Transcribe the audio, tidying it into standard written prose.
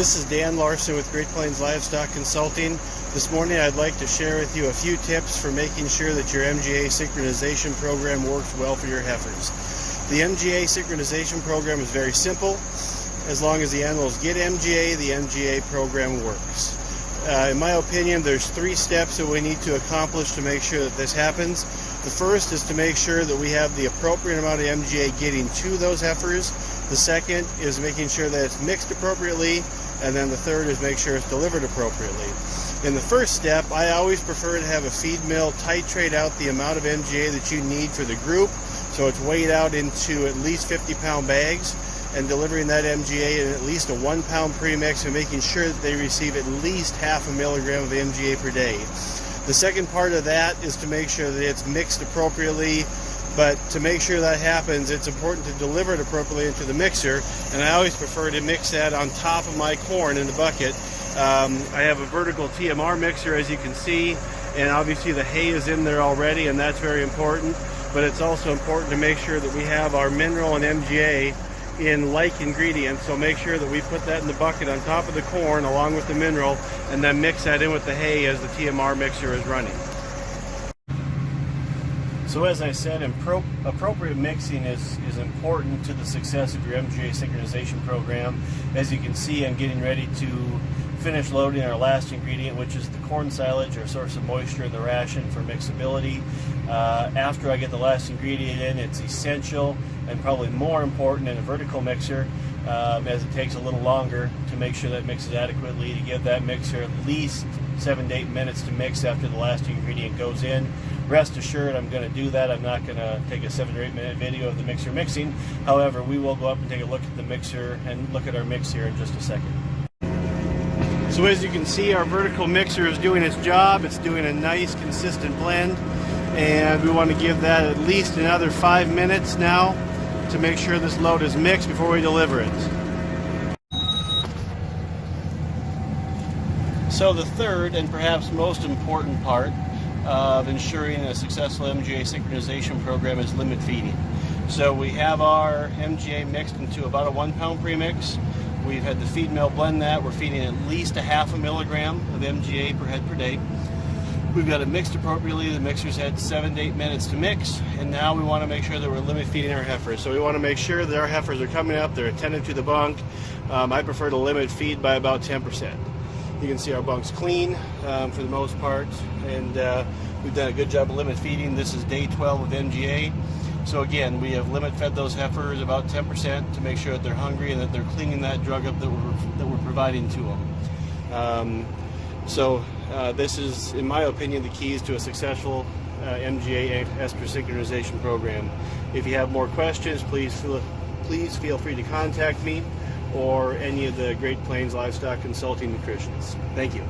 This is Dan Larson with Great Plains Livestock Consulting. This morning I'd like to share with you a few tips for making sure that your MGA synchronization program works well for your heifers. The MGA synchronization program is very simple. As long as the animals get MGA, the MGA program works. In my opinion, there's 3 steps that we need to accomplish to make sure that this happens. The first is to make sure that we have the appropriate amount of MGA getting to those heifers. The second is making sure that it's mixed appropriately, and then the third is make sure it's delivered appropriately. In the first step, I always prefer to have a feed mill titrate out the amount of MGA that you need for the group, so it's weighed out into at least 50-pound bags, and delivering that MGA in at least a 1-pound premix and making sure that they receive at least half a milligram of MGA per day. The second part of that is to make sure that it's mixed appropriately, but to make sure that happens, it's important to deliver it appropriately into the mixer, and I always prefer to mix that on top of my corn in the bucket. I have a vertical TMR mixer, as you can see, and obviously the hay is in there already, and that's very important, but it's also important to make sure that we have our mineral and MGA in like ingredients, so make sure that we put that in the bucket on top of the corn along with the mineral, and then mix that in with the hay as the TMR mixer is running. So as I said, appropriate mixing is important to the success of your MGA synchronization program. As you can see, I'm getting ready to finish loading our last ingredient, which is the corn silage, our source of moisture in the ration for mixability. After I get the last ingredient in, it's essential and probably more important in a vertical mixer, as it takes a little longer to make sure that mixes adequately, to give that mixer at least 7 to 8 minutes to mix after the last ingredient goes in. Rest assured, I'm going to do that. I'm not going to take a 7 or 8 minute video of the mixer mixing. However, we will go up and take a look at the mixer and look at our mix here in just a second. So as you can see, our vertical mixer is doing its job. It's doing a nice consistent blend, and we want to give that at least another 5 minutes now to make sure this load is mixed before we deliver it. So the third and perhaps most important part of ensuring a successful MGA synchronization program is limit feeding. So we have our MGA mixed into about a 1-pound premix. We've had the feed mill blend that. We're feeding at least a half a milligram of MGA per head per day. We've got it mixed appropriately. The mixer's had 7 to 8 minutes to mix, and now we want to make sure that we're limit feeding our heifers. So we want to make sure that our heifers are coming up, they're attentive to the bunk. I prefer to limit feed by about 10%. You can see our bunk's clean for the most part, and we've done a good job of limit feeding. This is day 12 with MGA. So again, we have limit fed those heifers about 10% to make sure that they're hungry and that they're cleaning that drug up that we're providing to them. This is, in my opinion, the keys to a successful MGA ester synchronization program. If you have more questions, please feel free to contact me or any of the Great Plains Livestock Consulting nutritionists. Thank you.